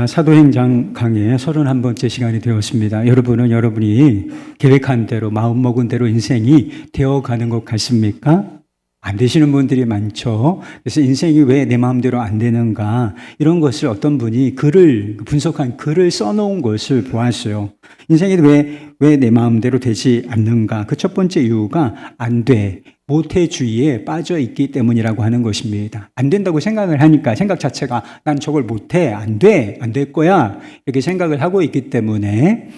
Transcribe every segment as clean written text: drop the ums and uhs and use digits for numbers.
사도행전 강의 31번째 시간이 되었습니다. 여러분은 여러분이 계획한 대로 마음먹은 대로 인생이 되어가는 것 같습니까? 안 되시는 분들이 많죠. 그래서 인생이 왜 내 마음대로 안 되는가 이런 것을 어떤 분이 분석한 글을 써놓은 것을 보았어요. 인생이 왜 내 마음대로 되지 않는가? 그 첫 번째 이유가 안 돼, 못해주의에 빠져 있기 때문이라고 하는 것입니다. 안 된다고 생각을 하니까 생각 자체가 난 저걸 못해, 안 돼, 안 될 거야 이렇게 생각을 하고 있기 때문에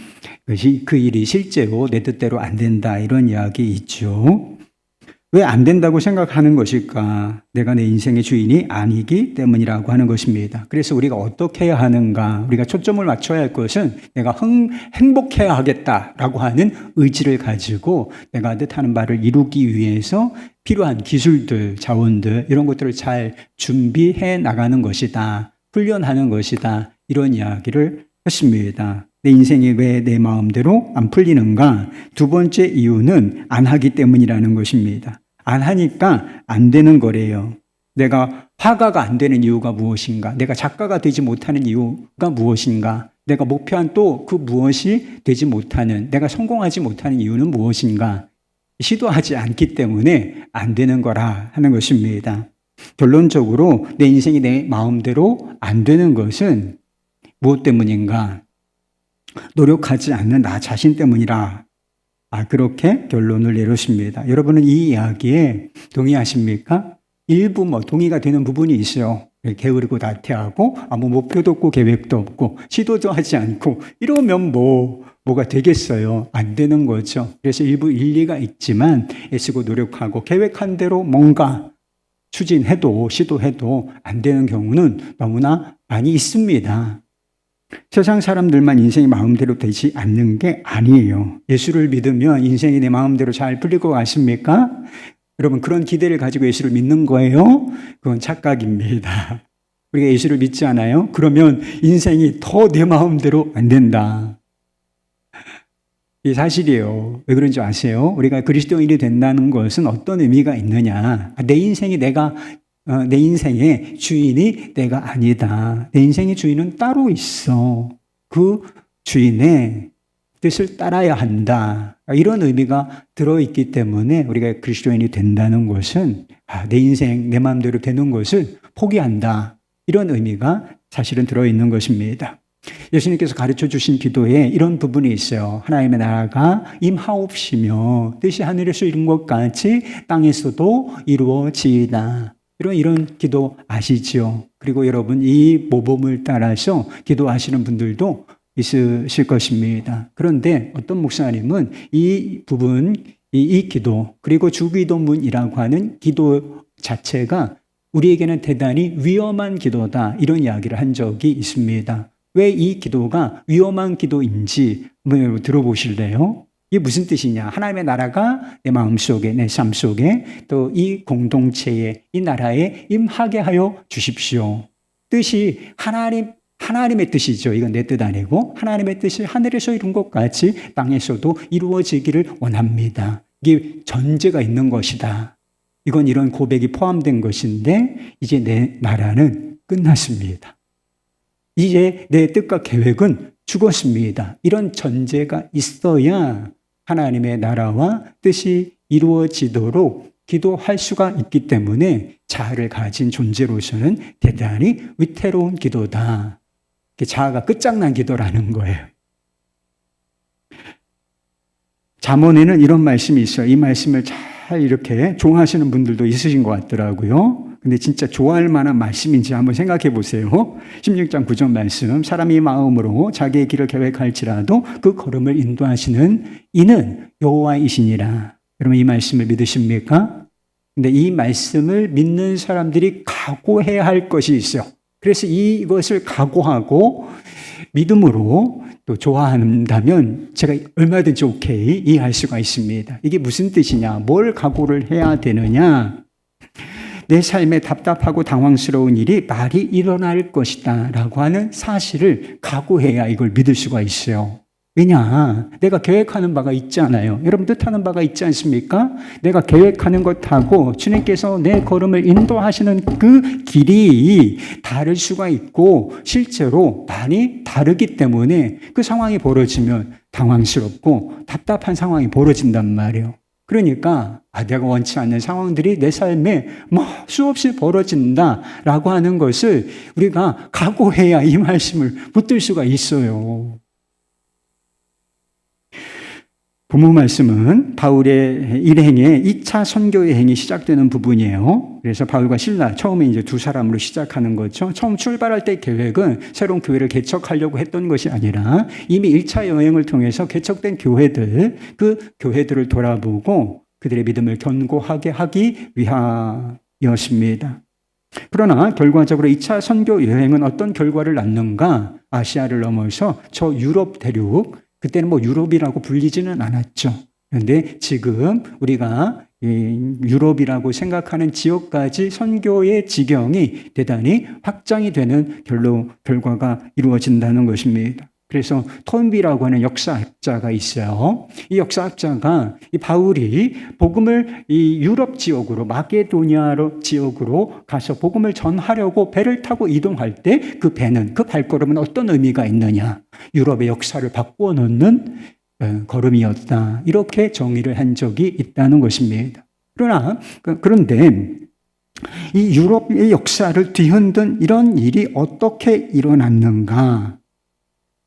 그 일이 실제로 내 뜻대로 안 된다 이런 이야기 있죠. 왜 안 된다고 생각하는 것일까? 내가 내 인생의 주인이 아니기 때문이라고 하는 것입니다. 그래서 우리가 어떻게 해야 하는가? 우리가 초점을 맞춰야 할 것은 내가 행복해야 하겠다라고 하는 의지를 가지고 내가 뜻하는 바를 이루기 위해서 필요한 기술들, 자원들 이런 것들을 잘 준비해 나가는 것이다. 훈련하는 것이다. 이런 이야기를 했습니다. 내 인생이 왜 내 마음대로 안 풀리는가? 두 번째 이유는 안 하기 때문이라는 것입니다. 안 하니까 안 되는 거래요. 내가 화가가 안 되는 이유가 무엇인가? 내가 작가가 되지 못하는 이유가 무엇인가? 내가 목표한 또 그 무엇이 되지 못하는, 내가 성공하지 못하는 이유는 무엇인가? 시도하지 않기 때문에 안 되는 거라 하는 것입니다. 결론적으로 내 인생이 내 마음대로 안 되는 것은 무엇 때문인가? 노력하지 않는 나 자신 때문이라. 그렇게 결론을 내렸습니다. 여러분은 이 이야기에 동의하십니까? 일부 동의가 되는 부분이 있어요. 게으르고 나태하고 아무 목표도 없고 계획도 없고 시도도 하지 않고 이러면 뭐가 되겠어요? 안 되는 거죠. 그래서 일부 일리가 있지만 애쓰고 노력하고 계획한 대로 뭔가 추진해도 시도해도 안 되는 경우는 너무나 많이 있습니다. 세상 사람들만 인생이 마음대로 되지 않는 게 아니에요. 예수를 믿으면 인생이 내 마음대로 잘 풀릴 것 같습니까? 여러분 그런 기대를 가지고 예수를 믿는 거예요? 그건 착각입니다. 우리가 예수를 믿지 않아요? 그러면 인생이 더 내 마음대로 안 된다. 이게 사실이에요. 왜 그런지 아세요? 우리가 그리스도인이 된다는 것은 어떤 의미가 있느냐? 내 인생의 주인이 내가 아니다. 내 인생의 주인은 따로 있어. 그 주인의 뜻을 따라야 한다. 이런 의미가 들어있기 때문에 우리가 그리스도인이 된다는 것은 내 인생, 내 마음대로 되는 것을 포기한다. 이런 의미가 사실은 들어있는 것입니다. 예수님께서 가르쳐 주신 기도에 이런 부분이 있어요. 하나님의 나라가 임하옵시며 뜻이 하늘에서 이룬 것 같이 땅에서도 이루어지이다. 이런 기도 아시죠? 그리고 여러분 이 모범을 따라서 기도하시는 분들도 있으실 것입니다. 그런데 어떤 목사님은 이 부분, 이 기도 그리고 주기도문이라고 하는 기도 자체가 우리에게는 대단히 위험한 기도다 이런 이야기를 한 적이 있습니다. 왜 이 기도가 위험한 기도인지 한번 들어보실래요? 이게 무슨 뜻이냐? 하나님의 나라가 내 마음속에, 내 삶 속에 또 이 공동체에, 이 나라에 임하게 하여 주십시오. 뜻이 하나님의 뜻이죠. 이건 내 뜻 아니고 하나님의 뜻이 하늘에서 이룬 것 같이 땅에서도 이루어지기를 원합니다. 이게 전제가 있는 것이다. 이건 이런 고백이 포함된 것인데 이제 내 나라는 끝났습니다. 이제 내 뜻과 계획은 죽었습니다. 이런 전제가 있어야 하나님의 나라와 뜻이 이루어지도록 기도할 수가 있기 때문에 자아를 가진 존재로서는 대단히 위태로운 기도다. 자아가 끝장난 기도라는 거예요. 잠언에는 이런 말씀이 있어요. 이 말씀을 잘 이렇게 좋아하시는 분들도 있으신 것 같더라고요. 근데 진짜 좋아할 만한 말씀인지 한번 생각해 보세요. 16장 9절 말씀. 사람이 마음으로 자기의 길을 계획할지라도 그 걸음을 인도하시는 이는 여호와이시니라. 여러분 이 말씀을 믿으십니까? 근데 이 말씀을 믿는 사람들이 각오해야 할 것이 있어요. 그래서 이것을 각오하고 믿음으로 또 좋아한다면 제가 얼마든지 오케이 이해할 수가 있습니다. 이게 무슨 뜻이냐? 뭘 각오를 해야 되느냐? 내 삶에 답답하고 당황스러운 일이 말이 일어날 것이다 라고 하는 사실을 각오해야 이걸 믿을 수가 있어요. 왜냐? 내가 계획하는 바가 있잖아요. 여러분 뜻하는 바가 있지 않습니까? 내가 계획하는 것하고 주님께서 내 걸음을 인도하시는 그 길이 다를 수가 있고 실제로 많이 다르기 때문에 그 상황이 벌어지면 당황스럽고 답답한 상황이 벌어진단 말이에요. 그러니까 내가 원치 않는 상황들이 내 삶에 수없이 벌어진다라고 하는 것을 우리가 각오해야 이 말씀을 붙들 수가 있어요. 본문 말씀은 바울의 일행의 2차 선교 여행이 시작되는 부분이에요. 그래서 바울과 실라 처음에 이제 두 사람으로 시작하는 거죠. 처음 출발할 때 계획은 새로운 교회를 개척하려고 했던 것이 아니라 이미 1차 여행을 통해서 개척된 교회들, 그 교회들을 돌아보고 그들의 믿음을 견고하게 하기 위하였습니다. 그러나 결과적으로 2차 선교 여행은 어떤 결과를 낳는가? 아시아를 넘어서 저 유럽 대륙, 그때는 유럽이라고 불리지는 않았죠. 그런데 지금 우리가 유럽이라고 생각하는 지역까지 선교의 지경이 대단히 확장이 되는 결과가 이루어진다는 것입니다. 그래서 톤비라고 하는 역사학자가 있어요. 이 역사학자가 이 바울이 복음을 이 유럽 지역으로 마게도니아 지역으로 가서 복음을 전하려고 배를 타고 이동할 때 그 배는 그 발걸음은 어떤 의미가 있느냐? 유럽의 역사를 바꾸어 놓는 걸음이었다. 이렇게 정의를 한 적이 있다는 것입니다. 그런데 이 유럽의 역사를 뒤흔든 이런 일이 어떻게 일어났는가?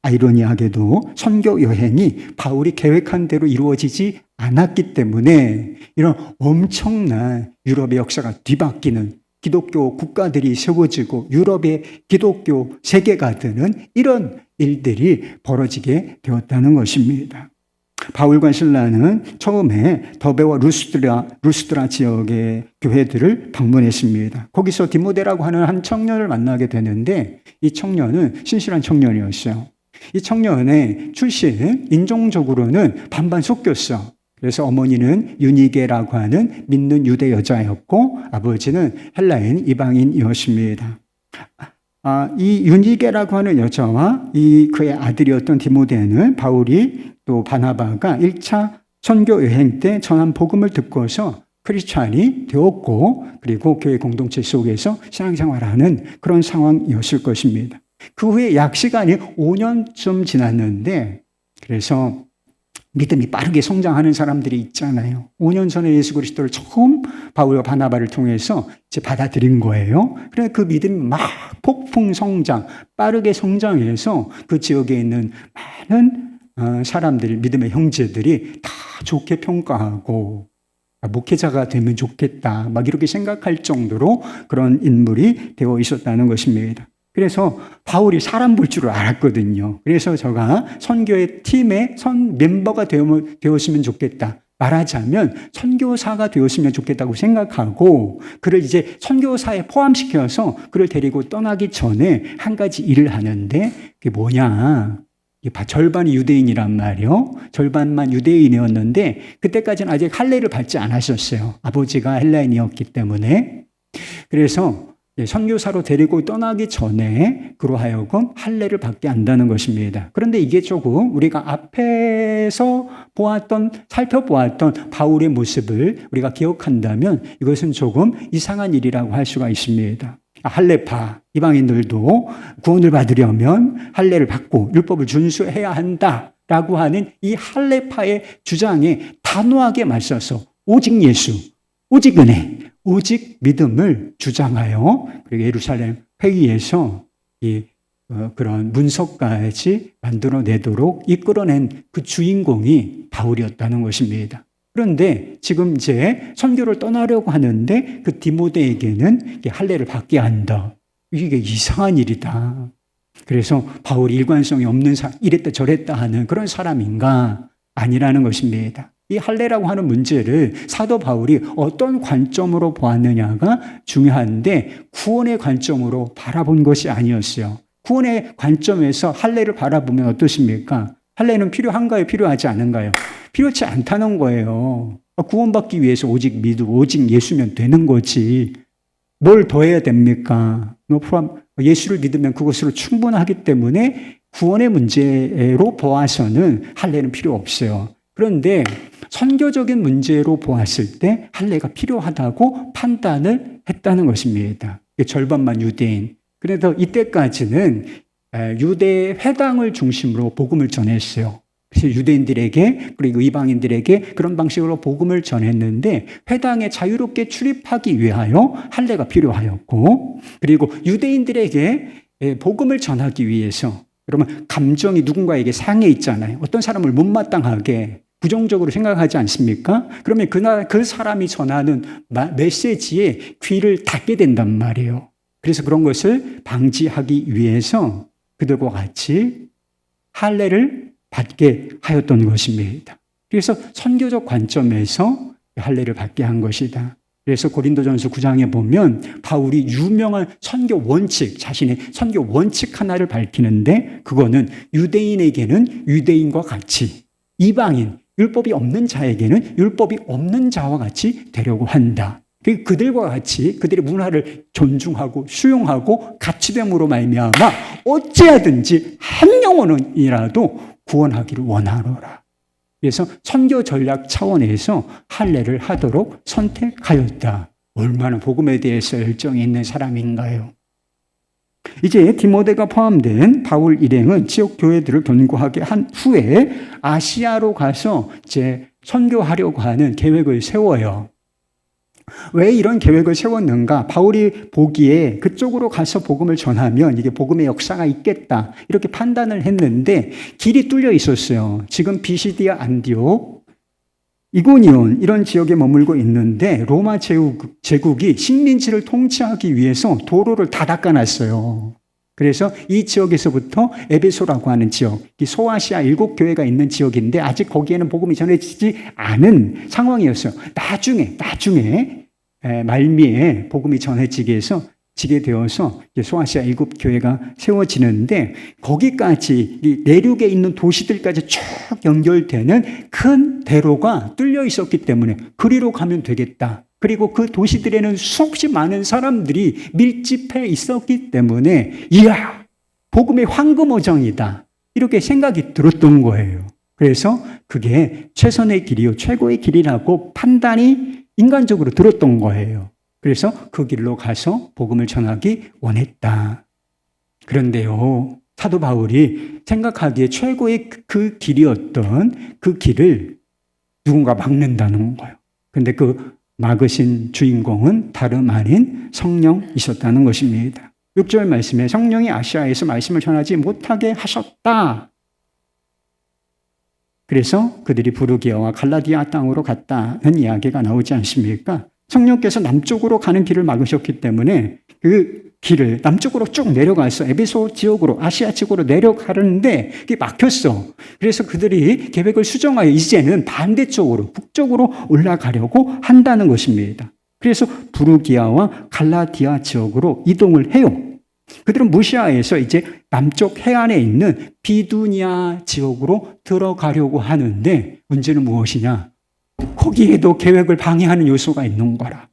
아이러니하게도 선교 여행이 바울이 계획한 대로 이루어지지 않았기 때문에 이런 엄청난 유럽의 역사가 뒤바뀌는 기독교 국가들이 세워지고 유럽의 기독교 세계가 되는 이런 일들이 벌어지게 되었다는 것입니다. 바울과 실라는 처음에 더베와 루스드라 지역의 교회들을 방문했습니다. 거기서 디모데라고 하는 한 청년을 만나게 되는데 이 청년은 신실한 청년이었어요. 이 청년의 출신, 인종적으로는 반반 섞였어. 그래서 어머니는 유니게라고 하는 믿는 유대 여자였고 아버지는 헬라인 이방인이었습니다. 이 유니게라고 하는 여자와 그의 아들이었던 디모데는 바울이 또 바나바가 1차 선교 여행 때 전한 복음을 듣고서 크리스찬이 되었고 그리고 교회 공동체 속에서 신앙생활하는 그런 상황이었을 것입니다. 그 후에 약 시간이 5년쯤 지났는데 그래서 믿음이 빠르게 성장하는 사람들이 있잖아요. 5년 전에 예수 그리스도를 처음 바울과 바나바를 통해서 이제 받아들인 거예요. 그래서 그 믿음이 막 폭풍 성장, 빠르게 성장해서 그 지역에 있는 많은 사람들, 믿음의 형제들이 다 좋게 평가하고 목회자가 되면 좋겠다, 막 이렇게 생각할 정도로 그런 인물이 되어 있었다는 것입니다. 그래서 바울이 사람 볼 줄을 알았거든요. 그래서 제가 선교의 팀의 멤버가 되었으면 좋겠다. 말하자면 선교사가 되었으면 좋겠다고 생각하고 그를 이제 선교사에 포함시켜서 그를 데리고 떠나기 전에 한 가지 일을 하는데 그게 뭐냐? 절반이 유대인이란 말이요. 절반만 유대인이었는데 그때까지는 아직 할례를 받지 않았었어요. 아버지가 헬라인이었기 때문에. 그래서 선교사로 데리고 떠나기 전에 그로 하여금 할례를 받게 한다는 것입니다. 그런데 이게 조금 우리가 앞에서 살펴보았던 바울의 모습을 우리가 기억한다면 이것은 조금 이상한 일이라고 할 수가 있습니다. 할례파, 이방인들도 구원을 받으려면 할례를 받고 율법을 준수해야 한다라고 하는 이 할례파의 주장에 단호하게 맞서서 오직 예수, 오직 은혜, 오직 믿음을 주장하여 그리고 예루살렘 회의에서 그런 문서까지 만들어내도록 이끌어낸 그 주인공이 바울이었다는 것입니다. 그런데 지금 이제 선교를 떠나려고 하는데 그 디모데에게는 할례를 받게 한다. 이게 이상한 일이다. 그래서 바울이 일관성이 없는 이랬다 저랬다 하는 그런 사람인가? 아니라는 것입니다. 이 할례라고 하는 문제를 사도 바울이 어떤 관점으로 보았느냐가 중요한데 구원의 관점으로 바라본 것이 아니었어요. 구원의 관점에서 할례를 바라보면 어떠십니까? 할례는 필요한가요? 필요하지 않은가요? 필요치 않다는 거예요. 구원받기 위해서 오직 믿고 오직 예수면 되는 거지. 뭘 더 해야 됩니까? 예수를 믿으면 그것으로 충분하기 때문에 구원의 문제로 보아서는 할례는 필요 없어요. 그런데 선교적인 문제로 보았을 때 할례가 필요하다고 판단을 했다는 것입니다. 절반만 유대인. 그래서 이때까지는 유대 회당을 중심으로 복음을 전했어요. 그래서 유대인들에게 그리고 이방인들에게 그런 방식으로 복음을 전했는데 회당에 자유롭게 출입하기 위하여 할례가 필요하였고, 그리고 유대인들에게 복음을 전하기 위해서, 그러면 감정이 누군가에게 상해 있잖아요. 어떤 사람을 못마땅하게 부정적으로 생각하지 않습니까? 그러면 그 사람이 전하는 메시지에 귀를 닫게 된단 말이에요. 그래서 그런 것을 방지하기 위해서 그들과 같이 할례를 받게 하였던 것입니다. 그래서 선교적 관점에서 할례를 받게 한 것이다. 그래서 고린도전서 9장에 보면 바울이 유명한 선교 원칙, 자신의 선교 원칙 하나를 밝히는데, 그거는 유대인에게는 유대인과 같이, 이방인, 율법이 없는 자에게는 율법이 없는 자와 같이 되려고 한다. 그들과 같이 그들의 문화를 존중하고 수용하고 같이됨으로 말미암아 어찌하든지 한 영혼이라도 구원하기를 원하노라. 그래서 선교 전략 차원에서 할례를 하도록 선택하였다. 얼마나 복음에 대해서 열정이 있는 사람인가요? 이제 디모데가 포함된 바울 일행은 지역 교회들을 견고하게 한 후에 아시아로 가서 이제 선교하려고 하는 계획을 세워요. 왜 이런 계획을 세웠는가? 바울이 보기에 그쪽으로 가서 복음을 전하면 이게 복음의 역사가 있겠다, 이렇게 판단을 했는데 길이 뚫려 있었어요. 지금 비시디아 안디옥, 이고니온 이런 지역에 머물고 있는데 로마 제국이 식민지를 통치하기 위해서 도로를 다 닦아놨어요. 그래서 이 지역에서부터 에베소라고 하는 지역, 소아시아 7교회가 있는 지역인데 아직 거기에는 복음이 전해지지 않은 상황이었어요. 나중에 말미에 복음이 전해지게 되어서 소아시아 7교회가 세워지는데, 거기까지 내륙에 있는 도시들까지 쭉 연결되는 큰 대로가 뚫려 있었기 때문에 그리로 가면 되겠다. 그리고 그 도시들에는 수없이 많은 사람들이 밀집해 있었기 때문에 이야, 복음의 황금어정이다, 이렇게 생각이 들었던 거예요. 그래서 그게 최선의 길이요 최고의 길이라고 판단이 인간적으로 들었던 거예요. 그래서 그 길로 가서 복음을 전하기 원했다. 그런데요, 사도 바울이 생각하기에 최고의 그 길이었던 그 길을 누군가 막는다는 거예요. 그런데 그 막으신 주인공은 다름 아닌 성령이셨다는 것입니다. 6절 말씀에 성령이 아시아에서 말씀을 전하지 못하게 하셨다. 그래서 그들이 부르기아와 갈라디아 땅으로 갔다는 이야기가 나오지 않습니까? 성령께서 남쪽으로 가는 길을 막으셨기 때문에 그 길을 남쪽으로 쭉 내려가서 에베소 지역으로, 아시아 지역으로 내려가는데 그게 막혔어. 그래서 그들이 계획을 수정하여 이제는 반대쪽으로, 북쪽으로 올라가려고 한다는 것입니다. 그래서 부르기아와 갈라디아 지역으로 이동을 해요. 그들은 무시아에서 이제 남쪽 해안에 있는 비두니아 지역으로 들어가려고 하는데 문제는 무엇이냐? 거기에도 계획을 방해하는 요소가 있는 거라.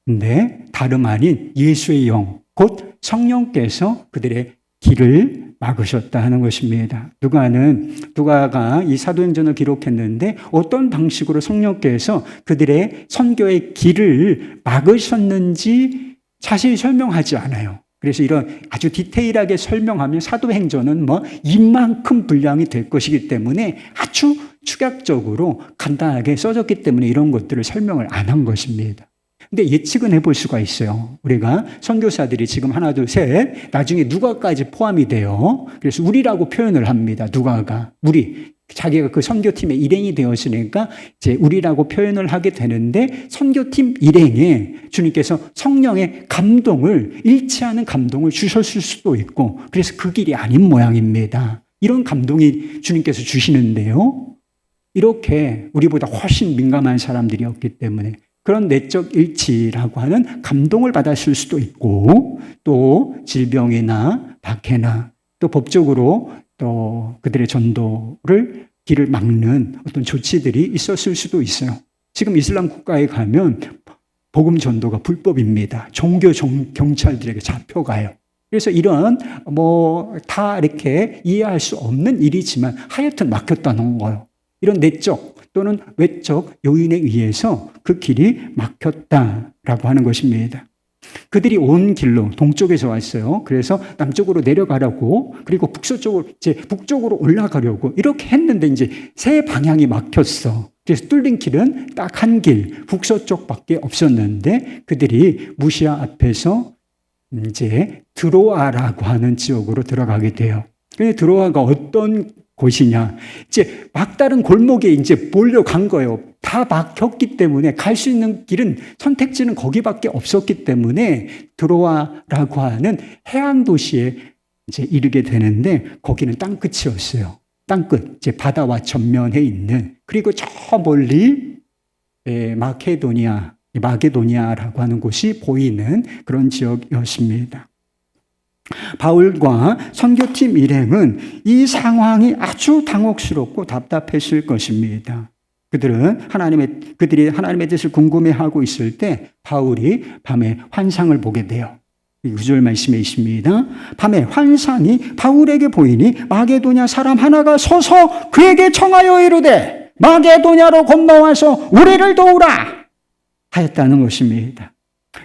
근데 다름 아닌 예수의 영, 곧 성령께서 그들의 길을 막으셨다 하는 것입니다. 누가가 이 사도행전을 기록했는데 어떤 방식으로 성령께서 그들의 선교의 길을 막으셨는지 자세히 설명하지 않아요. 그래서 이런 아주 디테일하게 설명하면 사도행전은 이만큼 분량이 될 것이기 때문에 아주 축약적으로 간단하게 써졌기 때문에 이런 것들을 설명을 안 한 것입니다. 근데 예측은 해볼 수가 있어요. 우리가 선교사들이 지금 하나, 둘, 셋, 나중에 누가까지 포함이 돼요. 그래서 우리라고 표현을 합니다. 누가가. 우리. 자기가 그 선교팀의 일행이 되었으니까 이제 우리라고 표현을 하게 되는데, 선교팀 일행에 주님께서 성령의 감동을, 일치하는 감동을 주셨을 수도 있고, 그래서 그 길이 아닌 모양입니다. 이런 감동이 주님께서 주시는데요. 이렇게 우리보다 훨씬 민감한 사람들이었기 때문에 그런 내적 일치라고 하는 감동을 받았을 수도 있고, 또 질병이나 박해나 또 법적으로 또 그들의 전도를 길을 막는 어떤 조치들이 있었을 수도 있어요. 지금 이슬람 국가에 가면 복음 전도가 불법입니다. 종교 경찰들에게 잡혀가요. 그래서 이런 다 이렇게 이해할 수 없는 일이지만 하여튼 막혔다는 거예요. 이런 내적 또는 외적 요인에 의해서 그 길이 막혔다라고 하는 것입니다. 그들이 온 길로 동쪽에서 왔어요. 그래서 남쪽으로 내려가려고, 그리고 북쪽으로 올라가려고 이렇게 했는데 이제 세 방향이 막혔어. 그래서 뚫린 길은 딱 한 길, 북서쪽밖에 없었는데 그들이 무시아 앞에서 이제 드로아라고 하는 지역으로 들어가게 돼요. 근데 드로아가 어떤 곳이냐? 이제 막다른 골목에 이제 몰려간 거예요. 다 막혔기 때문에 갈 수 있는 길은, 선택지는 거기밖에 없었기 때문에 드로아라고 하는 해안 도시에 이제 이르게 되는데 거기는 땅끝이었어요. 땅끝, 이제 바다와 전면에 있는, 그리고 저 멀리 마게도니아라고 하는 곳이 보이는 그런 지역이었습니다. 바울과 선교팀 일행은 이 상황이 아주 당혹스럽고 답답했을 것입니다. 그들이 하나님의 뜻을 궁금해하고 있을 때 바울이 밤에 환상을 보게 돼요. 9절 말씀에 있습니다. 밤에 환상이 바울에게 보이니 마게도냐 사람 하나가 서서 그에게 청하여 이르되 마게도냐로 건너와서 우리를 도우라 하였다는 것입니다.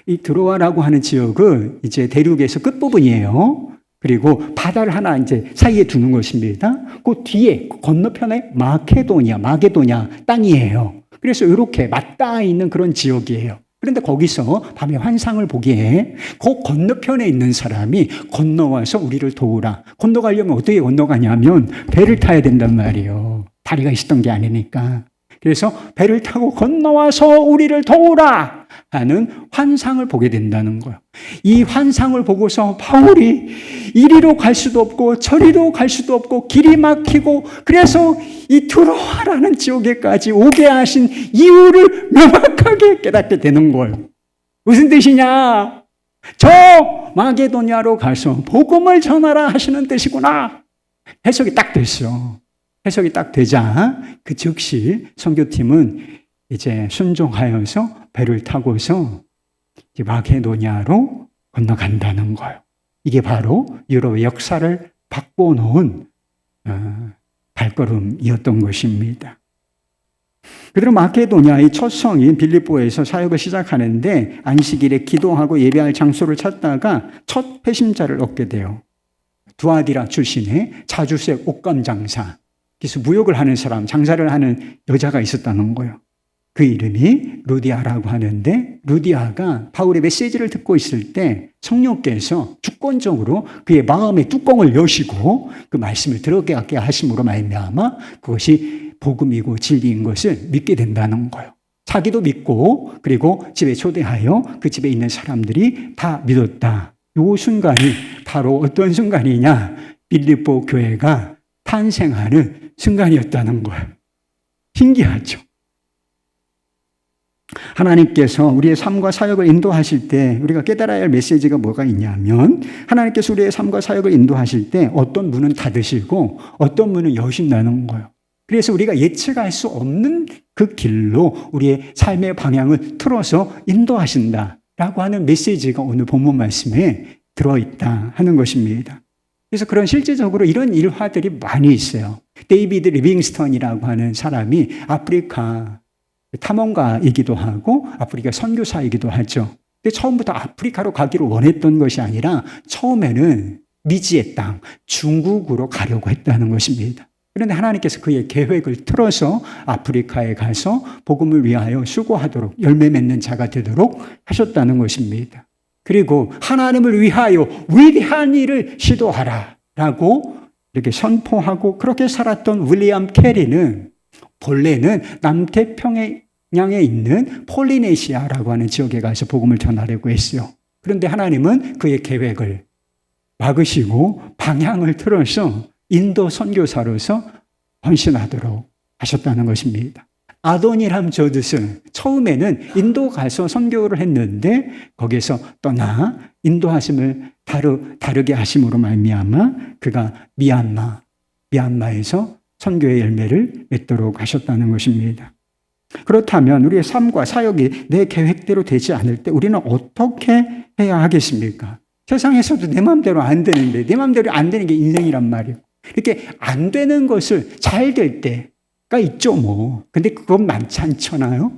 이 드로아라고 하는 지역은 이제 대륙에서 끝부분이에요. 그리고 바다를 하나 이제 사이에 두는 것입니다. 그 뒤에 건너편에 마게도냐 땅이에요. 그래서 이렇게 맞닿아 있는 그런 지역이에요. 그런데 거기서 밤에 환상을 보기에 그 건너편에 있는 사람이 건너와서 우리를 도우라. 건너가려면 어떻게 건너가냐면 배를 타야 된단 말이에요. 다리가 있었던 게 아니니까. 그래서 배를 타고 건너와서 우리를 도우라 하는 환상을 보게 된다는 거예요. 이 환상을 보고서 바울이 이리로 갈 수도 없고 저리로 갈 수도 없고 길이 막히고, 그래서 이 드로아라는 지역에까지 오게 하신 이유를 명확하게 깨닫게 되는 거예요. 무슨 뜻이냐? 저 마게도냐로 가서 복음을 전하라 하시는 뜻이구나. 해석이 딱 됐어. 해석이 딱 되자 그 즉시 선교팀은 이제 순종하여서 배를 타고서 마게도냐로 건너간다는 거예요. 이게 바로 유럽의 역사를 바꿔놓은 발걸음이었던 것입니다. 그대로 마게도냐의 첫 성인 빌립보에서 사역을 시작하는데 안식일에 기도하고 예배할 장소를 찾다가 첫 회심자를 얻게 돼요. 두아디라 출신의 자주색 옷감 장사, 그래서 무역을 하는 사람, 장사를 하는 여자가 있었다는 거예요. 그 이름이 루디아라고 하는데, 루디아가 바울의 메시지를 듣고 있을 때 성령께서 주권적으로 그의 마음의 뚜껑을 여시고 그 말씀을 들어가게 하심으로 말미암아 그것이 복음이고 진리인 것을 믿게 된다는 거예요. 자기도 믿고, 그리고 집에 초대하여 그 집에 있는 사람들이 다 믿었다. 이 순간이 바로 어떤 순간이냐? 빌립보 교회가 탄생하는 순간이었다는 거예요. 신기하죠? 하나님께서 우리의 삶과 사역을 인도하실 때 우리가 깨달아야 할 메시지가 뭐가 있냐면, 하나님께서 우리의 삶과 사역을 인도하실 때 어떤 문은 닫으시고 어떤 문은 여신다는 거예요. 그래서 우리가 예측할 수 없는 그 길로 우리의 삶의 방향을 틀어서 인도하신다라고 하는 메시지가 오늘 본문 말씀에 들어있다 하는 것입니다. 그래서 그런 실제적으로 이런 일화들이 많이 있어요. 데이비드 리빙스턴이라고 하는 사람이 아프리카 탐험가이기도 하고 아프리카 선교사이기도 하죠. 근데 처음부터 아프리카로 가기를 원했던 것이 아니라 처음에는 미지의 땅, 중국으로 가려고 했다는 것입니다. 그런데 하나님께서 그의 계획을 틀어서 아프리카에 가서 복음을 위하여 수고하도록, 열매 맺는 자가 되도록 하셨다는 것입니다. 그리고 하나님을 위하여 위대한 일을 시도하라 라고 이렇게 선포하고 그렇게 살았던 윌리엄 캐리는 본래는 남태평양에 있는 폴리네시아라고 하는 지역에 가서 복음을 전하려고 했어요. 그런데 하나님은 그의 계획을 막으시고 방향을 틀어서 인도 선교사로서 헌신하도록 하셨다는 것입니다. 아도니람 저드슨, 처음에는 인도 가서 선교를 했는데 거기에서 떠나 인도 하심을 다르게 하심으로 말미암아 그가 미얀마에서 선교의 열매를 맺도록 하셨다는 것입니다. 그렇다면 우리의 삶과 사역이 내 계획대로 되지 않을 때 우리는 어떻게 해야 하겠습니까? 세상에서도 내 마음대로 안 되는데 내 마음대로 안 되는 게 인생이란 말이에요. 이렇게 안 되는 것을 잘 될 때가 있죠 뭐. 근데 그건 많지 않잖아요.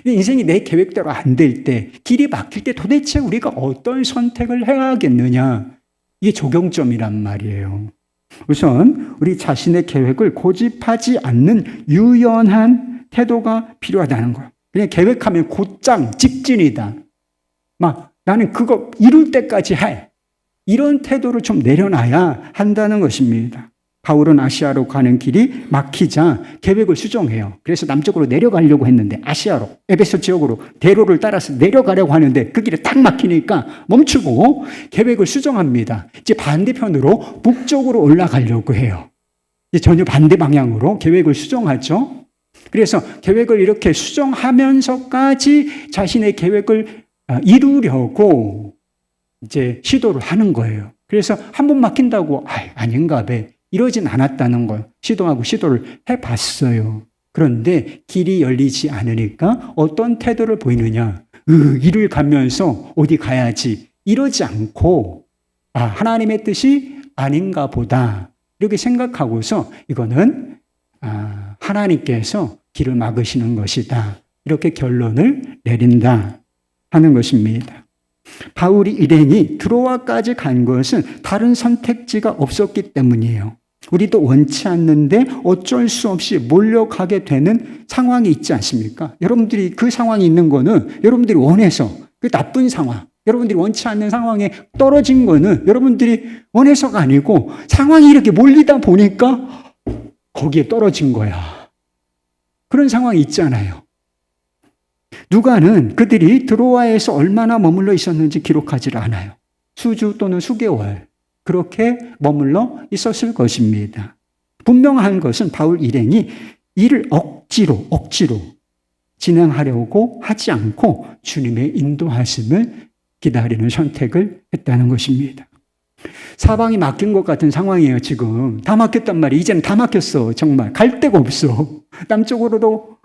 인생이 내 계획대로 안 될 때, 길이 막힐 때 도대체 우리가 어떤 선택을 해야 하겠느냐. 이게 적용점이란 말이에요. 우선 우리 자신의 계획을 고집하지 않는 유연한 태도가 필요하다는 거예요. 그냥 계획하면 곧장 직진이다. 막 나는 그거 이룰 때까지 해. 이런 태도를 좀 내려놔야 한다는 것입니다. 바울은 아시아로 가는 길이 막히자 계획을 수정해요. 그래서 남쪽으로 내려가려고 했는데 아시아로, 에베소 지역으로 대로를 따라서 내려가려고 하는데 그 길에 딱 막히니까 멈추고 계획을 수정합니다. 이제 반대편으로 북쪽으로 올라가려고 해요. 이제 전혀 반대 방향으로 계획을 수정하죠. 그래서 계획을 이렇게 수정하면서까지 자신의 계획을 이루려고 이제 시도를 하는 거예요. 그래서 한 번 막힌다고 아닌가 봐. 이러진 않았다는 걸 시도를 해봤어요. 그런데 길이 열리지 않으니까 어떤 태도를 보이느냐. 이를 가면서 어디 가야지. 이러지 않고 하나님의 뜻이 아닌가 보다. 이렇게 생각하고서 이거는 하나님께서 길을 막으시는 것이다. 이렇게 결론을 내린다 하는 것입니다. 바울이 일행이 드로아까지 간 것은 다른 선택지가 없었기 때문이에요. 우리도 원치 않는데 어쩔 수 없이 몰려가게 되는 상황이 있지 않습니까? 여러분들이 그 상황이 있는 거는 여러분들이 원해서, 그 나쁜 상황, 여러분들이 원치 않는 상황에 떨어진 거는 여러분들이 원해서가 아니고 상황이 이렇게 몰리다 보니까 거기에 떨어진 거야. 그런 상황이 있잖아요. 누가는 그들이 드로아에서 얼마나 머물러 있었는지 기록하지 않아요. 수주 또는 수개월 그렇게 머물러 있었을 것입니다. 분명한 것은 바울 일행이 이를 억지로 진행하려고 하지 않고 주님의 인도하심을 기다리는 선택을 했다는 것입니다. 사방이 막힌 것 같은 상황이에요. 지금 다 막혔단 말이에요. 이제는 다 막혔어. 정말 갈 데가 없어. 남쪽으로도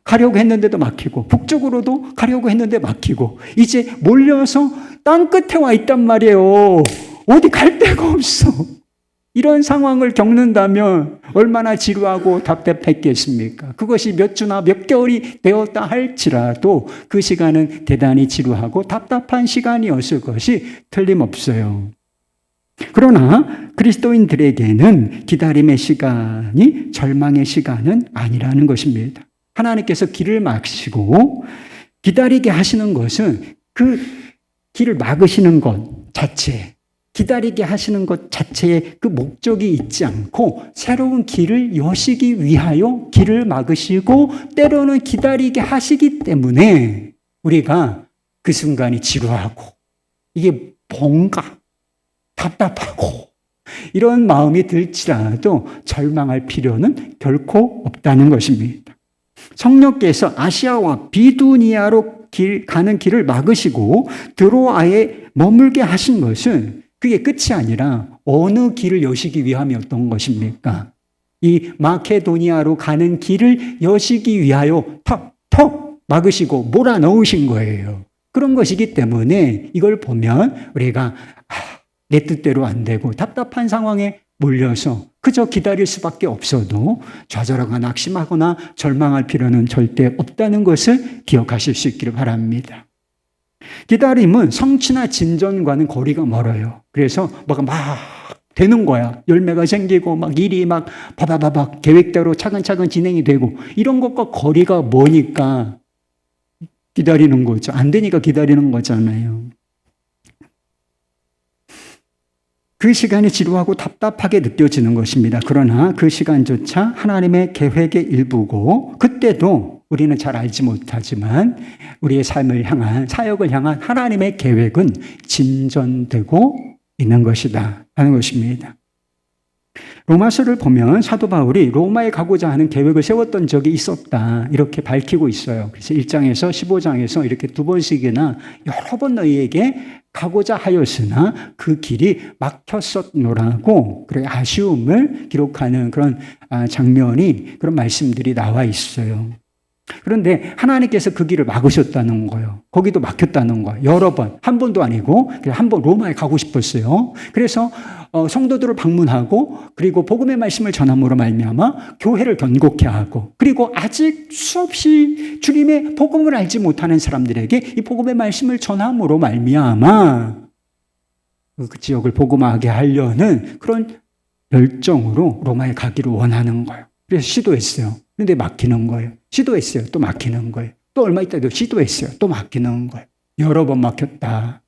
가려고 했는데도 막히고 북쪽으로도 가려고 했는데 막히고 이제 몰려서 땅 끝에 와 있단 말이에요. 어디 갈 데가 없어. 이런 상황을 겪는다면 얼마나 지루하고 답답했겠습니까? 그것이 몇 주나 몇 개월이 되었다 할지라도 그 시간은 대단히 지루하고 답답한 시간이었을 것이 틀림없어요. 그러나 그리스도인들에게는 기다림의 시간이 절망의 시간은 아니라는 것입니다. 하나님께서 길을 막으시고 기다리게 하시는 것은 그 길을 막으시는 것 자체, 기다리게 하시는 것 자체에 그 목적이 있지 않고 새로운 길을 여시기 위하여 길을 막으시고 때로는 기다리게 하시기 때문에 우리가 그 순간이 지루하고 이게 뭔가 답답하고 이런 마음이 들지라도 절망할 필요는 결코 없다는 것입니다. 성령께서 아시아와 비두니아로 가는 길을 막으시고 드로아에 머물게 하신 것은 그게 끝이 아니라 어느 길을 여시기 위함이었던 것입니까? 이 마케도니아로 가는 길을 여시기 위하여 턱 막으시고 몰아넣으신 거예요. 그런 것이기 때문에 이걸 보면 우리가 내 뜻대로 안 되고 답답한 상황에 몰려서 그저 기다릴 수밖에 없어도 좌절하거나 낙심하거나 절망할 필요는 절대 없다는 것을 기억하실 수 있기를 바랍니다. 기다림은 성취나 진전과는 거리가 멀어요. 그래서 뭐가 막 되는 거야. 열매가 생기고 막 일이 막 바바바박 계획대로 차근차근 진행이 되고 이런 것과 거리가 머니까 기다리는 거죠. 안 되니까 기다리는 거잖아요. 그 시간이 지루하고 답답하게 느껴지는 것입니다. 그러나 그 시간조차 하나님의 계획의 일부고 그때도 우리는 잘 알지 못하지만 우리의 삶을 향한 사역을 향한 하나님의 계획은 진전되고 있는 것이다 하는 것입니다. 로마서를 보면 사도 바울이 로마에 가고자 하는 계획을 세웠던 적이 있었다 이렇게 밝히고 있어요. 그래서 1장에서 15장에서 이렇게 두 번씩이나 여러 번 너희에게 가고자 하였으나 그 길이 막혔었노라고 그런 아쉬움을 기록하는 그런 장면이 그런 말씀들이 나와 있어요. 그런데 하나님께서 그 길을 막으셨다는 거예요. 거기도 막혔다는 거예요. 여러 번, 한 번도 아니고 한 번 로마에 가고 싶었어요. 그래서 성도들을 방문하고 그리고 복음의 말씀을 전함으로 말미암아 교회를 견고케 하고 그리고 아직 수없이 주님의 복음을 알지 못하는 사람들에게 이 복음의 말씀을 전함으로 말미암아 그 지역을 복음화하게 하려는 그런 열정으로 로마에 가기를 원하는 거예요. 그래서 시도했어요. 그런데 막히는 거예요. 시도했어요. 또 막히는 거예요. 또 얼마 있다도 시도했어요. 또 막히는 거예요. 여러 번 막혔다.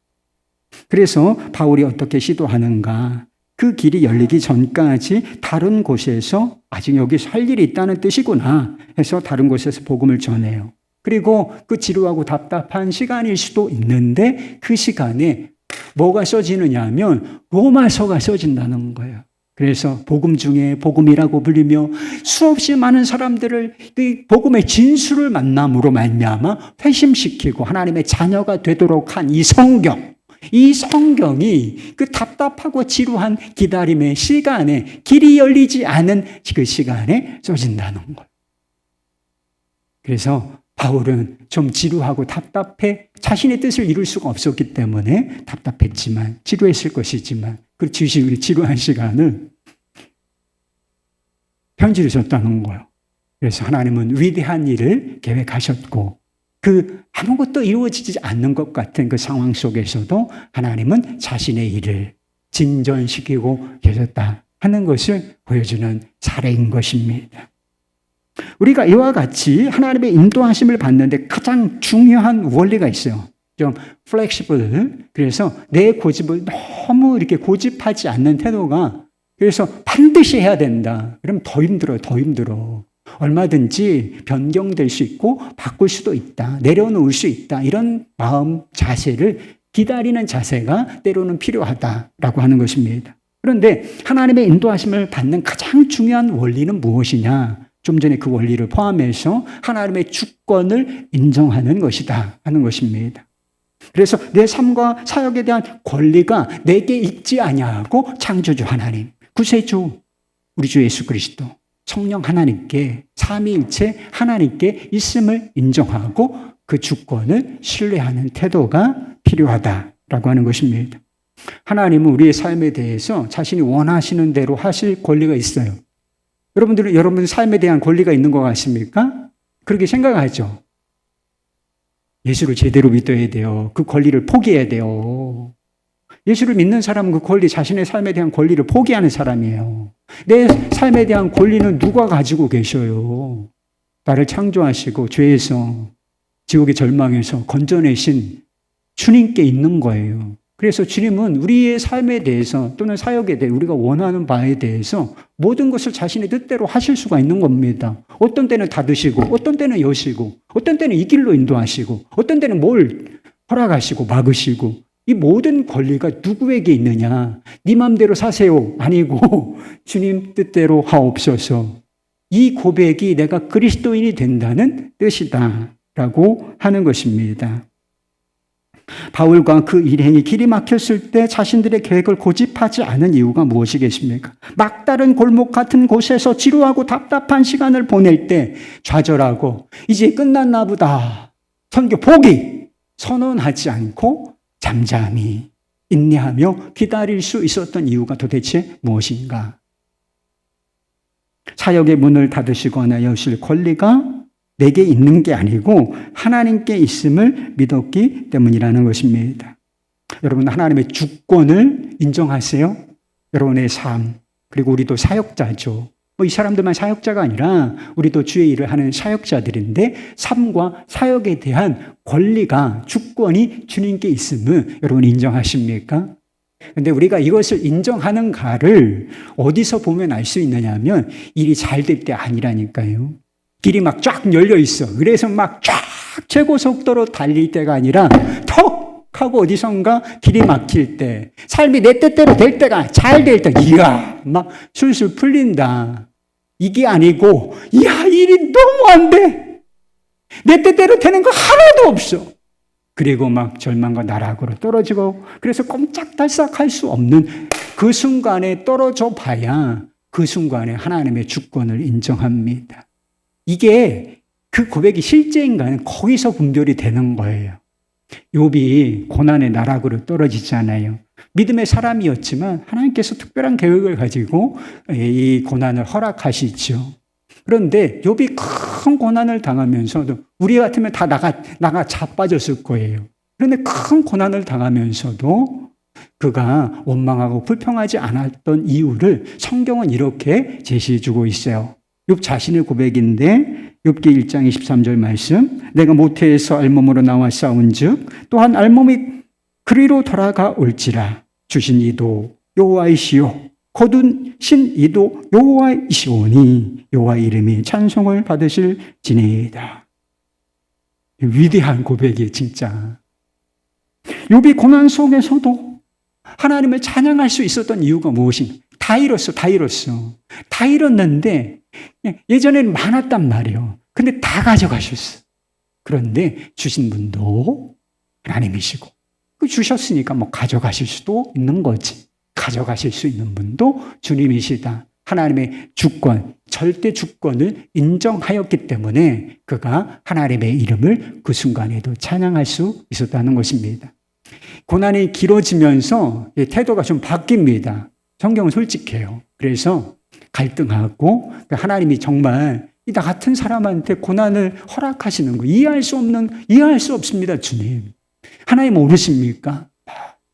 그래서 바울이 어떻게 시도하는가? 그 길이 열리기 전까지 다른 곳에서 아직 여기서 할 일이 있다는 뜻이구나 해서 다른 곳에서 복음을 전해요. 그리고 그 지루하고 답답한 시간일 수도 있는데 그 시간에 뭐가 써지느냐 하면 로마서가 써진다는 거예요. 그래서 복음 중에 복음이라고 불리며 수없이 많은 사람들을 그 복음의 진수를 만남으로 말미암아 회심시키고 하나님의 자녀가 되도록 한 이 성경, 이 성경이 그 답답하고 지루한 기다림의 시간에 길이 열리지 않은 그 시간에 써진다는 거예요. 그래서 바울은 좀 지루하고 답답해 자신의 뜻을 이룰 수가 없었기 때문에 답답했지만 지루했을 것이지만 그 지루한 시간을 편지를 썼다는 거예요. 그래서 하나님은 위대한 일을 계획하셨고 그 아무것도 이루어지지 않는 것 같은 그 상황 속에서도 하나님은 자신의 일을 진전시키고 계셨다 하는 것을 보여주는 사례인 것입니다. 우리가 이와 같이 하나님의 인도하심을 받는데 가장 중요한 원리가 있어요. 좀 flexible. 그래서 내 고집을 너무 이렇게 고집하지 않는 태도가 그래서 반드시 해야 된다. 그럼 더 힘들어요. 더 힘들어. 얼마든지 변경될 수 있고 바꿀 수도 있다. 내려놓을 수 있다. 이런 마음 자세를 기다리는 자세가 때로는 필요하다라고 하는 것입니다. 그런데 하나님의 인도하심을 받는 가장 중요한 원리는 무엇이냐? 좀 전에 그 원리를 포함해서 하나님의 주권을 인정하는 것이다 하는 것입니다. 그래서 내 삶과 사역에 대한 권리가 내게 있지 아니하고 창조주 하나님, 구세주 우리 주 예수 그리스도, 성령 하나님께 삼위일체 하나님께 있음을 인정하고 그 주권을 신뢰하는 태도가 필요하다라고 하는 것입니다. 하나님은 우리의 삶에 대해서 자신이 원하시는 대로 하실 권리가 있어요. 여러분들은 여러분 삶에 대한 권리가 있는 것 같습니까? 그렇게 생각하죠. 예수를 제대로 믿어야 돼요. 그 권리를 포기해야 돼요. 예수를 믿는 사람은 그 권리, 자신의 삶에 대한 권리를 포기하는 사람이에요. 내 삶에 대한 권리는 누가 가지고 계셔요? 나를 창조하시고 죄에서, 지옥의 절망에서 건져내신 주님께 있는 거예요. 그래서 주님은 우리의 삶에 대해서 또는 사역에 대해 우리가 원하는 바에 대해서 모든 것을 자신의 뜻대로 하실 수가 있는 겁니다. 어떤 때는 닫으시고 어떤 때는 여시고 어떤 때는 이 길로 인도하시고 어떤 때는 뭘 허락하시고 막으시고 이 모든 권리가 누구에게 있느냐? 네 맘대로 사세요. 아니고 주님 뜻대로 하옵소서. 이 고백이 내가 그리스도인이 된다는 뜻이다 라고 하는 것입니다. 바울과 그 일행이 길이 막혔을 때 자신들의 계획을 고집하지 않은 이유가 무엇이겠습니까? 막다른 골목 같은 곳에서 지루하고 답답한 시간을 보낼 때 좌절하고 이제 끝났나 보다 선교 포기 선언하지 않고 잠잠히 인내하며 기다릴 수 있었던 이유가 도대체 무엇인가? 사역의 문을 닫으시거나 여실 권리가 내게 있는 게 아니고 하나님께 있음을 믿었기 때문이라는 것입니다. 여러분 하나님의 주권을 인정하세요? 여러분의 삶, 그리고 우리도 사역자죠. 이 사람들만 사역자가 아니라 우리도 주의 일을 하는 사역자들인데 삶과 사역에 대한 권리가, 주권이 주님께 있음을 여러분 인정하십니까? 근데 우리가 이것을 인정하는가를 어디서 보면 알 수 있느냐 하면 일이 잘 될 때 아니라니까요. 길이 막 쫙 열려 있어. 그래서 막 쫙 최고 속도로 달릴 때가 아니라 턱 하고 어디선가 길이 막힐 때, 삶이 내 뜻대로 될 때가, 잘 될 때, 이야 막 술술 풀린다. 이게 아니고 이야 일이 너무 안 돼. 내 뜻대로 되는 거 하나도 없어. 그리고 막 절망과 나락으로 떨어지고 그래서 꼼짝달싹할 수 없는 그 순간에 떨어져 봐야 그 순간에 하나님의 주권을 인정합니다. 이게 그 고백이 실제인가는 거기서 분별이 되는 거예요. 욥이 고난의 나락으로 떨어지잖아요. 믿음의 사람이었지만 하나님께서 특별한 계획을 가지고 이 고난을 허락하시죠. 그런데 욥이 큰 고난을 당하면서도 우리 같으면 다 나가 자빠졌을 거예요. 그런데 큰 고난을 당하면서도 그가 원망하고 불평하지 않았던 이유를 성경은 이렇게 제시해주고 있어요. 욥 자신의 고백인데 욥기 1장 23절 말씀, 내가 모태에서 알몸으로 나와 싸운즉 또한 알몸이 그리로 돌아가 올지라 주신 이도 여호와이시요 거두신 이도 여호와이시오니 여호와 이름이 찬송을 받으실지니이다. 위대한 고백이 진짜. 욥이 고난 속에서도 하나님을 찬양할 수 있었던 이유가 무엇인가? 다 잃었는데 예전에는 많았단 말이에요. 근데 다 가져가셨어. 그런데 주신 분도 하나님이시고 그 주셨으니까 뭐 가져가실 수도 있는 거지. 가져가실 수 있는 분도 주님이시다. 하나님의 주권, 절대 주권을 인정하였기 때문에 그가 하나님의 이름을 그 순간에도 찬양할 수 있었다는 것입니다. 고난이 길어지면서 태도가 좀 바뀝니다. 성경은 솔직해요. 그래서 갈등하고 하나님이 정말 나 같은 사람한테 고난을 허락하시는 거 이해할 수 없습니다, 주님. 하나님 모르십니까?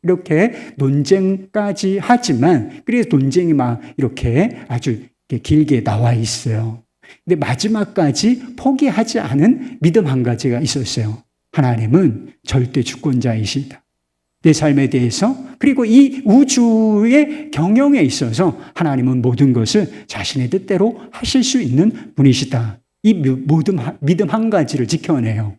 이렇게 논쟁까지 하지만 그래서 논쟁이 막 이렇게 아주 길게 나와 있어요. 근데 마지막까지 포기하지 않은 믿음 한 가지가 있었어요. 하나님은 절대 주권자이시다. 내 삶에 대해서 그리고 이 우주의 경영에 있어서 하나님은 모든 것을 자신의 뜻대로 하실 수 있는 분이시다. 이 모든 믿음 한 가지를 지켜내요.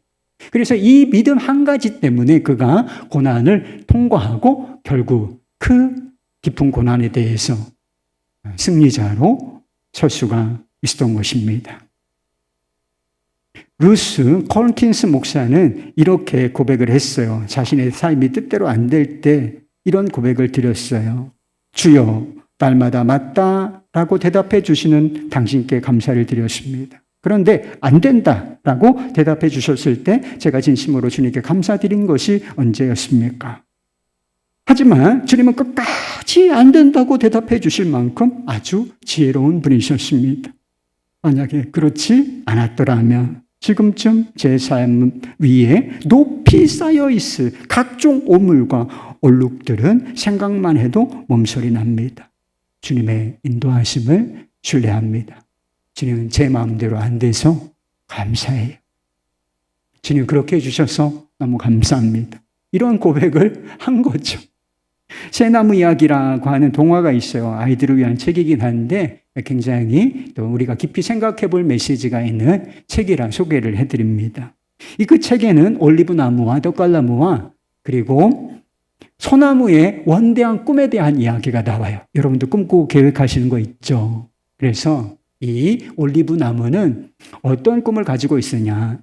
그래서 이 믿음 한 가지 때문에 그가 고난을 통과하고 결국 그 깊은 고난에 대해서 승리자로 설 수가 있었던 것입니다. 루스 콜킨스 목사는 이렇게 고백을 했어요. 자신의 삶이 뜻대로 안 될 때 이런 고백을 드렸어요. 주여, 날마다 맞다라고 대답해 주시는 당신께 감사를 드렸습니다. 그런데 안 된다라고 대답해 주셨을 때 제가 진심으로 주님께 감사드린 것이 언제였습니까? 하지만 주님은 끝까지 안 된다고 대답해 주실 만큼 아주 지혜로운 분이셨습니다. 만약에 그렇지 않았더라면 지금쯤 제 삶 위에 높이 쌓여 있을 각종 오물과 얼룩들은 생각만 해도 몸소리 납니다. 주님의 인도하심을 신뢰합니다. 주님은 제 마음대로 안 돼서 감사해요. 주님 그렇게 해주셔서 너무 감사합니다. 이런 고백을 한 거죠. 새나무 이야기라고 하는 동화가 있어요. 아이들을 위한 책이긴 한데 굉장히 또 우리가 깊이 생각해 볼 메시지가 있는 책이라 소개를 해드립니다. 그 책에는 올리브나무와 떡갈나무와 그리고 소나무의 원대한 꿈에 대한 이야기가 나와요. 여러분도 꿈꾸고 계획하시는 거 있죠? 그래서 이 올리브나무는 어떤 꿈을 가지고 있느냐,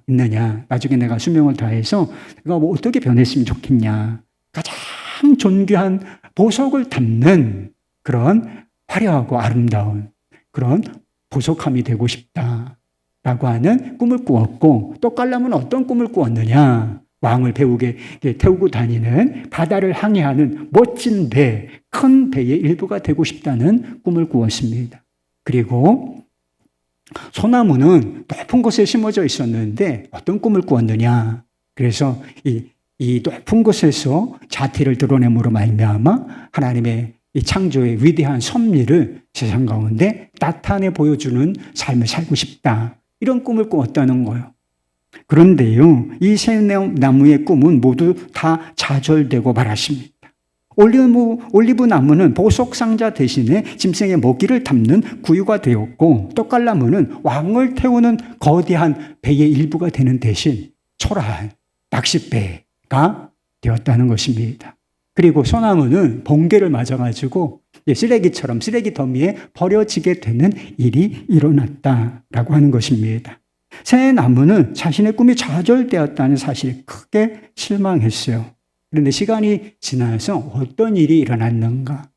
나중에 내가 수명을 다해서 내가 뭐 어떻게 변했으면 좋겠냐, 가장 존귀한 보석을 담는 그런 화려하고 아름다운 그런 보석함이 되고 싶다라고 하는 꿈을 꾸었고, 떡갈나무는 어떤 꿈을 꾸었느냐, 왕을 배우게 태우고 다니는 바다를 항해하는 멋진 배, 큰 배의 일부가 되고 싶다는 꿈을 꾸었습니다. 그리고 소나무는 높은 곳에 심어져 있었는데 어떤 꿈을 꾸었느냐, 그래서 이 높은 곳에서 자태를 드러냄으로 말미암아 하나님의 이 창조의 위대한 섭리를 세상 가운데 나타내 보여주는 삶을 살고 싶다, 이런 꿈을 꾸었다는 거예요. 그런데요, 이 세 나무의 꿈은 모두 다 좌절되고 말았습니다. 올리브 나무는 보석 상자 대신에 짐승의 먹이를 담는 구유가 되었고, 떡갈나무는 왕을 태우는 거대한 배의 일부가 되는 대신 초라한 낚싯배가 되었다는 것입니다. 그리고 소나무는 번개를 맞아가지고 쓰레기처럼 쓰레기 더미에 버려지게 되는 일이 일어났다라고 하는 것입니다. 새 나무는 자신의 꿈이 좌절되었다는 사실에 크게 실망했어요. 그런데 시간이 지나서 어떤 일이 일어났는가?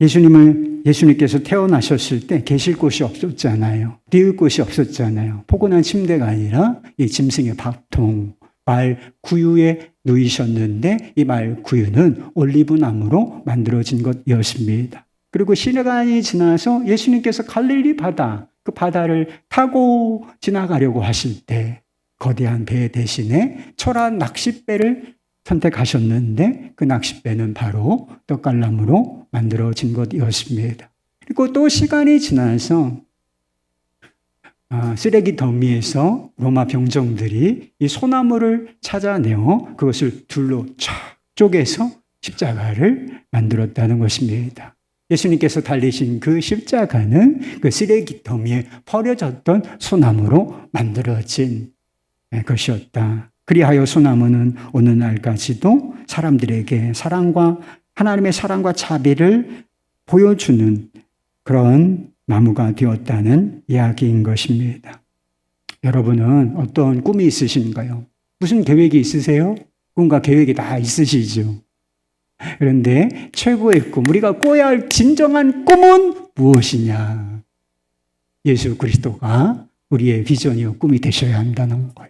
예수님을 예수님께서 태어나셨을 때 계실 곳이 없었잖아요. 띄울 곳이 없었잖아요. 포근한 침대가 아니라 이 짐승의 밥통, 말 구유에 누이셨는데 이 말 구유는 올리브나무로 만들어진 것이었습니다. 그리고 시간이 지나서 예수님께서 갈릴리 바다, 그 바다를 타고 지나가려고 하실 때 거대한 배 대신에 초라한 낚싯배를 선택하셨는데 그 낚싯배는 바로 떡갈나무로 만들어진 것이었습니다. 그리고 또 시간이 지나서 쓰레기 더미에서 로마 병정들이 이 소나무를 찾아내어 그것을 둘로 쫙 쪼개서 십자가를 만들었다는 것입니다. 예수님께서 달리신 그 십자가는 그 쓰레기 더미에 버려졌던 소나무로 만들어진 것이었다. 그리하여 소나무는 오늘날까지도 사람들에게 하나님의 사랑과 자비를 보여주는 그런 나무가 되었다는 이야기인 것입니다. 여러분은 어떤 꿈이 있으신가요? 무슨 계획이 있으세요? 꿈과 계획이 다 있으시죠. 그런데 최고의 꿈, 우리가 꿔야 할 진정한 꿈은 무엇이냐? 예수 그리스도가 우리의 비전이요 꿈이 되셔야 한다는 거예요.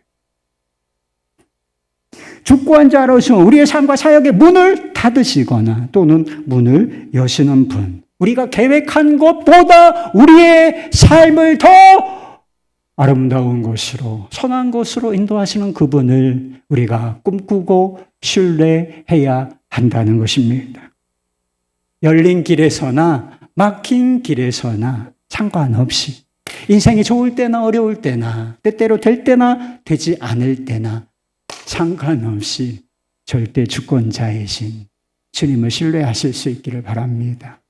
주권한 자로서 우리의 삶과 사역의 문을 닫으시거나 또는 문을 여시는 분, 우리가 계획한 것보다 우리의 삶을 더 아름다운 곳으로, 선한 곳으로 인도하시는 그분을 우리가 꿈꾸고 신뢰해야 한다는 것입니다. 열린 길에서나 막힌 길에서나 상관없이 인생이 좋을 때나 어려울 때나 때때로 될 때나 되지 않을 때나 상관없이 절대 주권자이신 주님을 신뢰하실 수 있기를 바랍니다.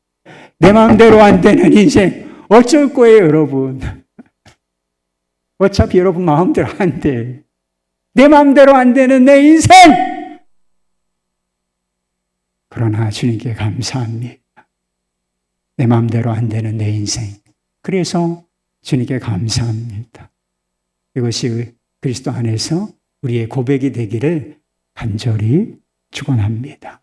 내 마음대로 안 되는 인생 어쩔 거예요, 여러분. 어차피 여러분 마음대로 안 돼. 내 마음대로 안 되는 내 인생! 그러나 주님께 감사합니다. 내 마음대로 안 되는 내 인생. 그래서 주님께 감사합니다. 이것이 그리스도 안에서 우리의 고백이 되기를 간절히 축원합니다.